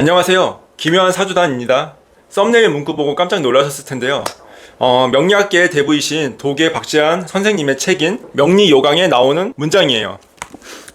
안녕하세요. 기묘한 사주단입니다. 썸네일 문구 보고 깜짝 놀라셨을 텐데요. 명리학계의 대부이신 도계 박지한 선생님의 책인 명리요강에 나오는 문장이에요.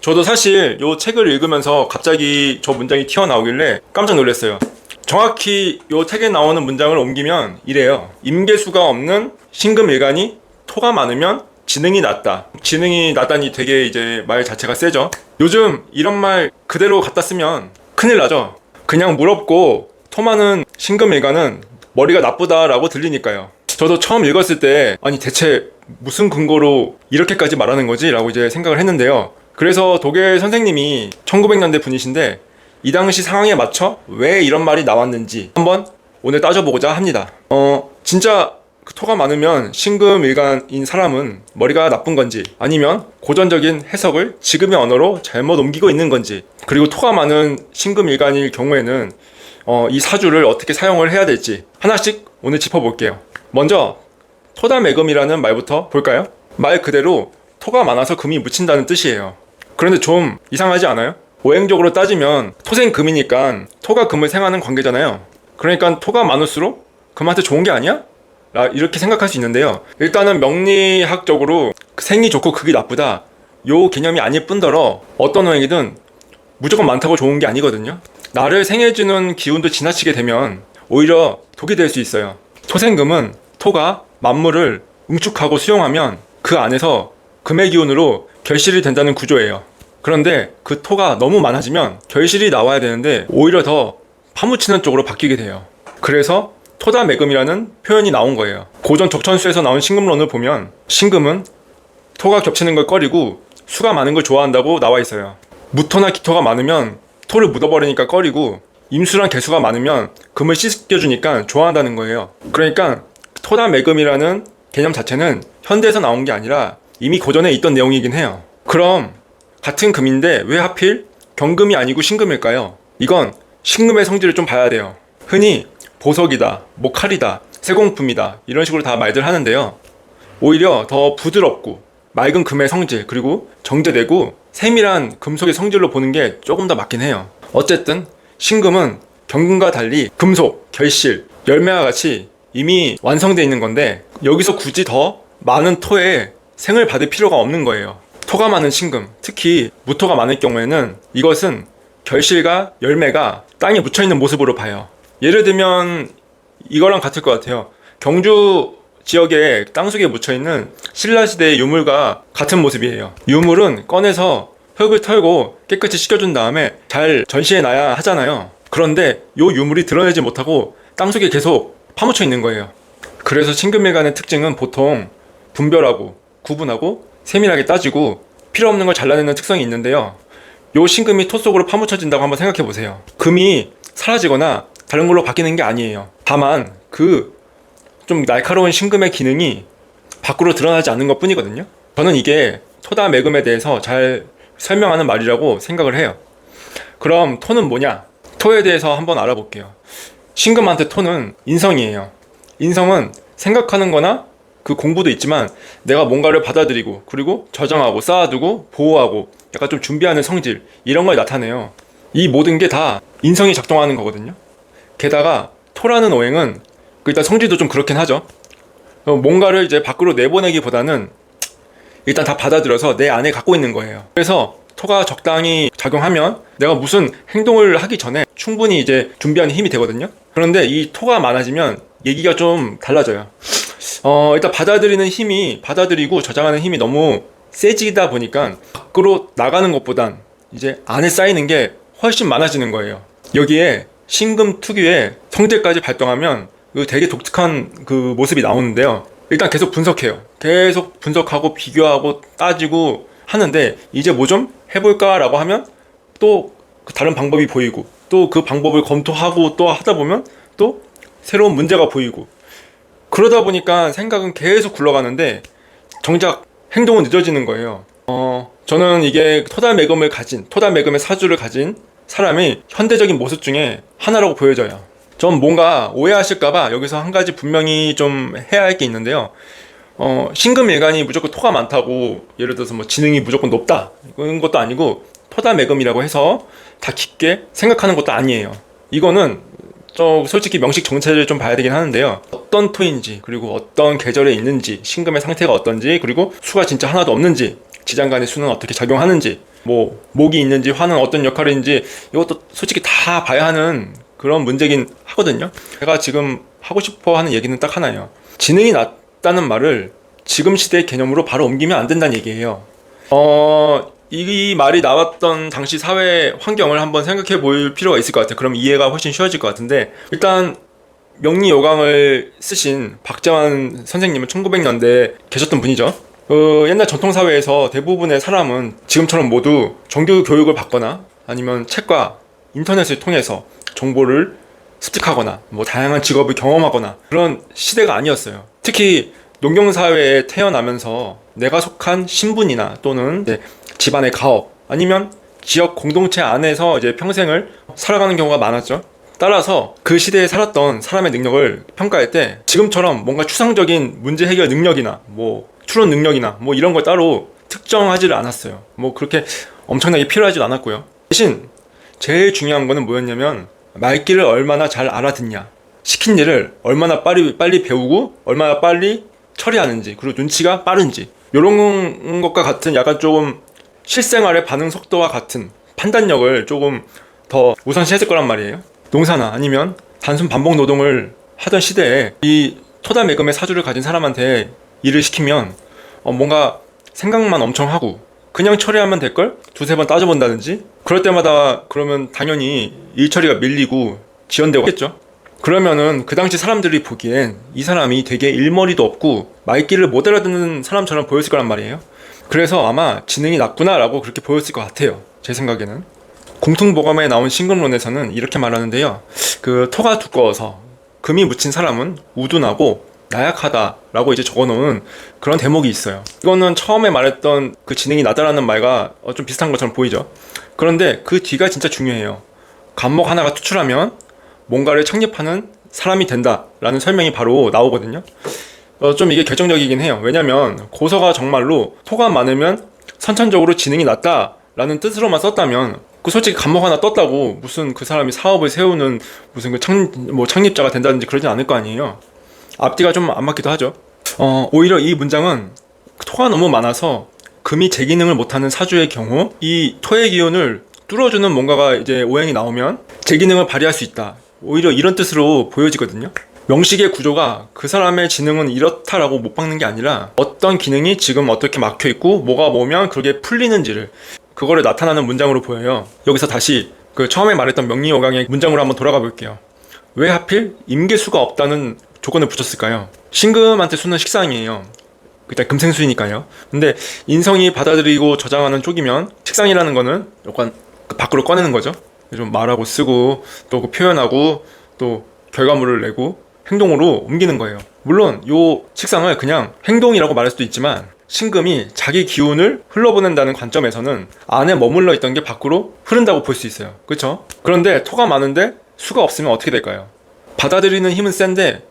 저도 사실 이 책을 읽으면서 갑자기 저 문장이 튀어나오길래 깜짝 놀랐어요. 정확히 이 책에 나오는 문장을 옮기면 이래요. 임계수가 없는 신금일간이 토가 많으면 지능이 낮다. 지능이 낮다니 되게 이제 말 자체가 세죠. 요즘 이런 말 그대로 갖다 쓰면 큰일 나죠. 그냥 물 없고 토 많은 신금일간은 머리가 나쁘다라고 들리니까요. 저도 처음 읽었을 때 아니 대체 무슨 근거로 이렇게까지 말하는 거지? 라고 이제 생각을 했는데요. 그래서 독일 선생님이 1900년대 분이신데 이 당시 상황에 맞춰 왜 이런 말이 나왔는지 한번 오늘 따져보고자 합니다. 진짜 그 토가 많으면 신금일간인 사람은 머리가 나쁜 건지 아니면 고전적인 해석을 지금의 언어로 잘못 옮기고 있는 건지, 그리고 토가 많은 신금일간일 경우에는 이 사주를 어떻게 사용을 해야 될지 하나씩 오늘 짚어볼게요. 먼저 토다매금이라는 말부터 볼까요? 말 그대로 토가 많아서 금이 묻힌다는 뜻이에요. 그런데 좀 이상하지 않아요? 오행적으로 따지면 토생금이니까 토가 금을 생하는 관계잖아요. 그러니까 토가 많을수록 금한테 좋은 게 아니야? 이렇게 생각할 수 있는데요. 일단은 명리학적으로 생이 좋고 극이 나쁘다 요 개념이 아닐 뿐더러 어떤 오행이든 무조건 많다고 좋은 게 아니거든요. 나를 생해주는 기운도 지나치게 되면 오히려 독이 될 수 있어요. 토생금은 토가 만물을 응축하고 수용하면 그 안에서 금의 기운으로 결실이 된다는 구조예요. 그런데 그 토가 너무 많아지면 결실이 나와야 되는데 오히려 더 파묻히는 쪽으로 바뀌게 돼요. 그래서 토다매금이라는 표현이 나온 거예요. 고전 적천수에서 나온 신금론을 보면 신금은 토가 겹치는 걸 꺼리고 수가 많은 걸 좋아한다고 나와 있어요. 무토나 기토가 많으면 토를 묻어버리니까 꺼리고 임수랑 개수가 많으면 금을 씻겨주니까 좋아한다는 거예요. 그러니까 토다매금이라는 개념 자체는 현대에서 나온 게 아니라 이미 고전에 있던 내용이긴 해요. 그럼 같은 금인데 왜 하필 경금이 아니고 신금일까요? 이건 신금의 성질을 좀 봐야 돼요. 흔히 보석이다, 뭐 칼이다, 세공품이다 이런 식으로 다 말들 하는데요. 오히려 더 부드럽고 맑은 금의 성질, 그리고 정제되고 세밀한 금속의 성질로 보는 게 조금 더 맞긴 해요. 어쨌든 신금은 경금과 달리 금속, 결실, 열매와 같이 이미 완성되어 있는 건데 여기서 굳이 더 많은 토에 생을 받을 필요가 없는 거예요. 토가 많은 신금, 특히 무토가 많을 경우에는 이것은 결실과 열매가 땅에 묻혀있는 모습으로 봐요. 예를 들면 이거랑 같을 것 같아요. 경주 지역에 땅속에 묻혀있는 신라시대의 유물과 같은 모습이에요. 유물은 꺼내서 흙을 털고 깨끗이 씻겨준 다음에 잘 전시해놔야 하잖아요. 그런데 이 유물이 드러내지 못하고 땅속에 계속 파묻혀 있는 거예요. 그래서 신금일간의 특징은 보통 분별하고 구분하고 세밀하게 따지고 필요 없는 걸 잘라내는 특성이 있는데요. 이 신금이 토 속으로 파묻혀진다고 한번 생각해 보세요. 금이 사라지거나 다른 걸로 바뀌는 게 아니에요. 다만 그 좀 날카로운 신금의 기능이 밖으로 드러나지 않는 것 뿐이거든요. 저는 이게 토다매금에 대해서 잘 설명하는 말이라고 생각을 해요. 그럼 토는 뭐냐? 토에 대해서 한번 알아볼게요. 신금한테 토는 인성이에요. 인성은 생각하는 거나 그 공부도 있지만 내가 뭔가를 받아들이고 그리고 저장하고 쌓아두고 보호하고 약간 좀 준비하는 성질, 이런 걸 나타내요. 이 모든 게 다 인성이 작동하는 거거든요. 게다가 토라는 오행은 일단 성질도 좀 그렇긴 하죠. 뭔가를 이제 밖으로 내보내기보다는 일단 다 받아들여서 내 안에 갖고 있는 거예요. 그래서 토가 적당히 작용하면 내가 무슨 행동을 하기 전에 충분히 이제 준비하는 힘이 되거든요. 그런데 이 토가 많아지면 얘기가 좀 달라져요. 일단 받아들이고 저장하는 힘이 너무 세지다 보니까 밖으로 나가는 것보단 이제 안에 쌓이는 게 훨씬 많아지는 거예요. 여기에 신금 특유의 성질까지 발동하면 되게 독특한 그 모습이 나오는데요. 일단 계속 분석해요. 계속 분석하고 비교하고 따지고 하는데 이제 뭐 좀 해볼까 라고 하면 또 다른 방법이 보이고 또 그 방법을 검토하고 또 하다 보면 또 새로운 문제가 보이고, 그러다 보니까 생각은 계속 굴러가는데 정작 행동은 늦어지는 거예요. 저는 이게 토다매금의 사주를 가진 사람의 현대적인 모습 중에 하나라고 보여져요. 전 뭔가 오해하실까봐 여기서 한 가지 분명히 좀 해야 할 게 있는데요. 신금일간이 무조건 토가 많다고 예를 들어서 뭐 지능이 무조건 높다 그런 것도 아니고 토다매금이라고 해서 다 깊게 생각하는 것도 아니에요. 이거는 솔직히 명식 정체를 좀 봐야 되긴 하는데요. 어떤 토인지, 그리고 어떤 계절에 있는지, 신금의 상태가 어떤지, 그리고 수가 진짜 하나도 없는지, 지장간의 수는 어떻게 작용하는지, 뭐 목이 있는지, 화는 어떤 역할인지, 이것도 솔직히 다 봐야 하는 그런 문제긴 하거든요. 제가 지금 하고 싶어 하는 얘기는 딱 하나예요. 지능이 낮다는 말을 지금 시대의 개념으로 바로 옮기면 안 된다는 얘기예요. 이 말이 나왔던 당시 사회 환경을 한번 생각해 볼 필요가 있을 것 같아요. 그럼 이해가 훨씬 쉬워질 것 같은데, 일단 명리요강을 쓰신 박재환 선생님은 1900년대에 계셨던 분이죠. 옛날 전통사회에서 대부분의 사람은 지금처럼 모두 정규 교육을 받거나 아니면 책과 인터넷을 통해서 정보를 습득하거나 뭐 다양한 직업을 경험하거나 그런 시대가 아니었어요. 특히 농경사회에 태어나면서 내가 속한 신분이나 또는 이제 집안의 가업 아니면 지역 공동체 안에서 이제 평생을 살아가는 경우가 많았죠. 따라서 그 시대에 살았던 사람의 능력을 평가할 때 지금처럼 뭔가 추상적인 문제 해결 능력이나 뭐 추론 능력이나 뭐 이런 걸 따로 특정하지를 않았어요. 뭐 그렇게 엄청나게 필요하지도 않았고요. 대신 제일 중요한 거는 뭐였냐면 말귀를 얼마나 잘 알아듣냐, 시킨 일을 얼마나 빨리 배우고 얼마나 빨리 처리하는지, 그리고 눈치가 빠른지, 이런 것과 같은 약간 조금 실생활의 반응 속도와 같은 판단력을 조금 더 우선시했을 거란 말이에요. 농사나 아니면 단순 반복 노동을 하던 시대에 이 토다매금의 사주를 가진 사람한테 일을 시키면 뭔가 생각만 엄청 하고 그냥 처리하면 될걸? 두세 번 따져본다든지, 그럴 때마다 그러면 당연히 일 처리가 밀리고 지연되고 하겠죠. 그러면은 그 당시 사람들이 보기엔 이 사람이 되게 일머리도 없고 말귀를 못 알아듣는 사람처럼 보였을 거란 말이에요. 그래서 아마 지능이 낮구나 라고 그렇게 보였을 것 같아요. 제 생각에는. 공퉁보감에 나온 신금론에서는 이렇게 말하는데요. 그 토가 두꺼워서 금이 묻힌 사람은 우둔하고 나약하다라고 이제 적어놓은 그런 대목이 있어요. 이거는 처음에 말했던 그 지능이 낮다라는 말과 좀 비슷한 것처럼 보이죠. 그런데 그 뒤가 진짜 중요해요. 간목 하나가 투출하면 뭔가를 창립하는 사람이 된다라는 설명이 바로 나오거든요. 좀 이게 결정적이긴 해요. 왜냐면 고서가 정말로 토가 많으면 선천적으로 지능이 낮다라는 뜻으로만 썼다면 그 솔직히 간목 하나 떴다고 무슨 그 사람이 사업을 세우는 무슨 그 창립자가 된다든지 그러진 않을 거 아니에요. 앞뒤가 좀 안 맞기도 하죠. 오히려 이 문장은 토가 너무 많아서 금이 제 기능을 못하는 사주의 경우 이 토의 기운을 뚫어주는 뭔가가 이제 오행이 나오면 제 기능을 발휘할 수 있다. 오히려 이런 뜻으로 보여지거든요. 명식의 구조가 그 사람의 지능은 이렇다라고 못 박는 게 아니라 어떤 기능이 지금 어떻게 막혀 있고 뭐가 뭐면 그게 풀리는지를 그거를 나타나는 문장으로 보여요. 여기서 다시 그 처음에 말했던 명리요강의 문장으로 한번 돌아가 볼게요. 왜 하필 임계수가 없다는 조건을 붙였을까요? 신금한테 수는 식상이에요. 일단 금생수이니까요. 근데 인성이 받아들이고 저장하는 쪽이면 식상이라는 거는 약간 밖으로 꺼내는 거죠. 좀 말하고 쓰고 또 그 표현하고 또 결과물을 내고 행동으로 옮기는 거예요. 물론 요 식상을 그냥 행동이라고 말할 수도 있지만 신금이 자기 기운을 흘러보낸다는 관점에서는 안에 머물러 있던 게 밖으로 흐른다고 볼 수 있어요. 그렇죠? 그런데 토가 많은데 수가 없으면 어떻게 될까요? 받아들이는 힘은 센데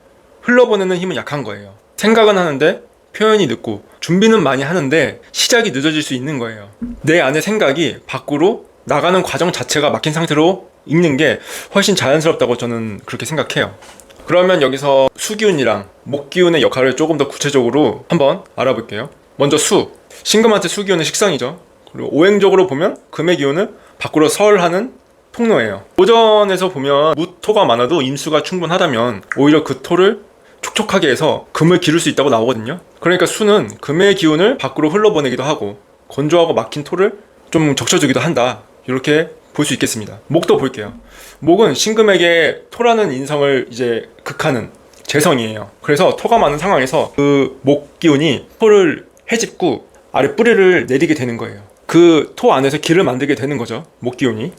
흘러보내는 힘은 약한 거예요. 생각은 하는데 표현이 늦고 준비는 많이 하는데 시작이 늦어질 수 있는 거예요. 내 안의 생각이 밖으로 나가는 과정 자체가 막힌 상태로 읽는 게 훨씬 자연스럽다고 저는 그렇게 생각해요. 그러면 여기서 수기운이랑 목기운의 역할을 조금 더 구체적으로 한번 알아볼게요. 먼저 수, 신금한테 수기운은 식상이죠. 그리고 오행적으로 보면 금의 기운을 밖으로 설하는 통로예요. 오전에서 보면 무토가 많아도 임수가 충분하다면 오히려 그 토를 촉촉하게 해서 금을 기를 수 있다고 나오거든요. 그러니까 수는 금의 기운을 밖으로 흘러보내기도 하고 건조하고 막힌 토를 좀 적셔주기도 한다. 이렇게 볼 수 있겠습니다. 목도 볼게요. 목은 신금에게 토라는 인성을 이제 극하는 재성이에요. 그래서 토가 많은 상황에서 그 목 기운이 토를 헤집고 아래 뿌리를 내리게 되는 거예요. 그 토 안에서 길을 만들게 되는 거죠. 목 기운이.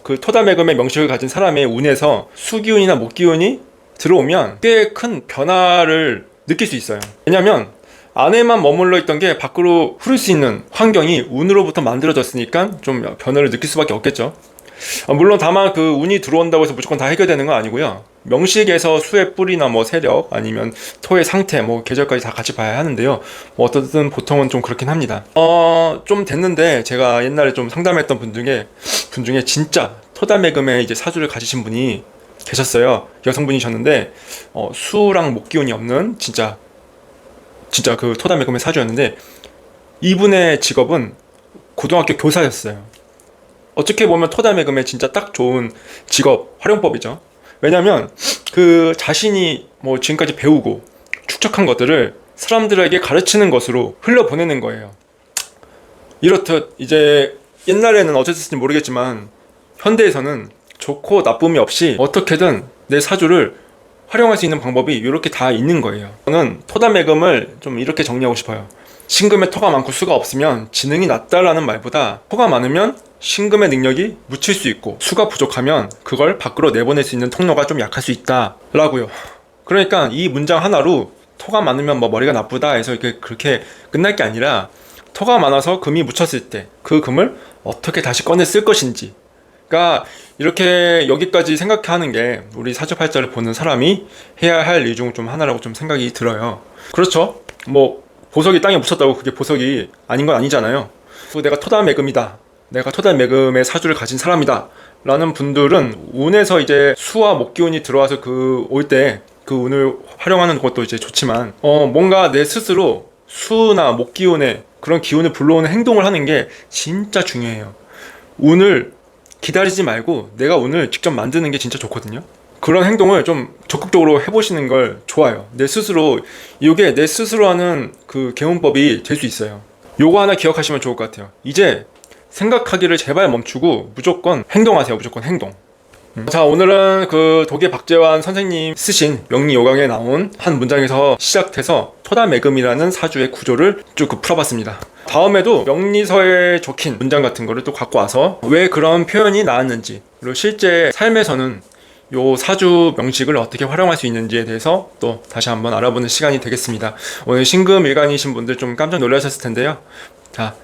그 토다매금의 명식을 가진 사람의 운에서 수기운이나 목기운이 들어오면 꽤 큰 변화를 느낄 수 있어요. 왜냐면 안에만 머물러 있던 게 밖으로 흐를 수 있는 환경이 운으로부터 만들어졌으니까 좀 변화를 느낄 수밖에 없겠죠. 물론 다만 그 운이 들어온다고 해서 무조건 다 해결되는 건 아니고요. 명식에서 수의 뿌리나 뭐 세력 아니면 토의 상태 뭐 계절까지 다 같이 봐야 하는데요. 뭐 어떻든 보통은 좀 그렇긴 합니다. 좀 됐는데 제가 옛날에 좀 상담했던 분 중에 진짜 토다메금의 이제 사주를 가지신 분이 계셨어요. 여성분이셨는데 수랑 목기운이 없는 진짜 그 토다메금의 사주였는데, 이분의 직업은 고등학교 교사였어요. 어떻게 보면 토다메금의 진짜 딱 좋은 직업 활용법이죠. 왜냐면 그 자신이 뭐 지금까지 배우고 축적한 것들을 사람들에게 가르치는 것으로 흘려보내는 거예요. 이렇듯 이제 옛날에는 어땠을지 모르겠지만 현대에서는 좋고 나쁨이 없이 어떻게든 내 사주를 활용할 수 있는 방법이 이렇게 다 있는 거예요. 저는 토다메금을 좀 이렇게 정리하고 싶어요. 신금에 토가 많고 수가 없으면 지능이 낮다라는 말보다, 토가 많으면 신금의 능력이 묻힐 수 있고 수가 부족하면 그걸 밖으로 내보낼 수 있는 통로가 좀 약할 수 있다 라고요. 그러니까 이 문장 하나로 토가 많으면 뭐 머리가 나쁘다 해서 이렇게 그렇게 끝날 게 아니라, 토가 많아서 금이 묻혔을 때 그 금을 어떻게 다시 꺼내 쓸 것인지, 그러니까 이렇게 여기까지 생각하는 게 우리 사주팔자를 보는 사람이 해야 할 일 중 좀 하나라고 좀 생각이 들어요. 그렇죠. 뭐 보석이 땅에 묻혔다고 그게 보석이 아닌 건 아니잖아요. 내가 토다메금이다, 내가 토다메금의 사주를 가진 사람이다 라는 분들은 운에서 이제 수와 목기운이 들어와서 올 때 그 운을 활용하는 것도 이제 좋지만, 뭔가 내 스스로 수나 목기운의 그런 기운을 불러오는 행동을 하는 게 진짜 중요해요. 운을 기다리지 말고 내가 운을 직접 만드는 게 진짜 좋거든요. 그런 행동을 좀 적극적으로 해보시는 걸 좋아요. 이게 내 스스로 하는 그 개운법이 될 수 있어요. 요거 하나 기억하시면 좋을 것 같아요. 이제 생각하기를 제발 멈추고 무조건 행동하세요. 무조건 행동. 자, 오늘은 그 독일 박재환 선생님 쓰신 명리요강에 나온 한 문장에서 시작해서 토다메금이라는 사주의 구조를 쭉 풀어봤습니다. 다음에도 명리서에 적힌 문장 같은 거를 또 갖고 와서 왜 그런 표현이 나왔는지, 그리고 실제 삶에서는 요 사주 명식을 어떻게 활용할 수 있는지에 대해서 또 다시 한번 알아보는 시간이 되겠습니다. 오늘 신금일간이신 분들 좀 깜짝 놀라셨을 텐데요. 자,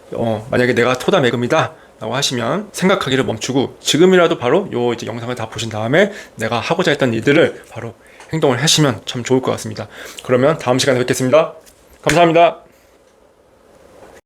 만약에 내가 토다메금이다 라고 하시면 생각하기를 멈추고 지금이라도 바로 요 이제 영상을 다 보신 다음에 내가 하고자 했던 일들을 바로 행동을 하시면 참 좋을 것 같습니다. 그러면 다음 시간에 뵙겠습니다. 감사합니다.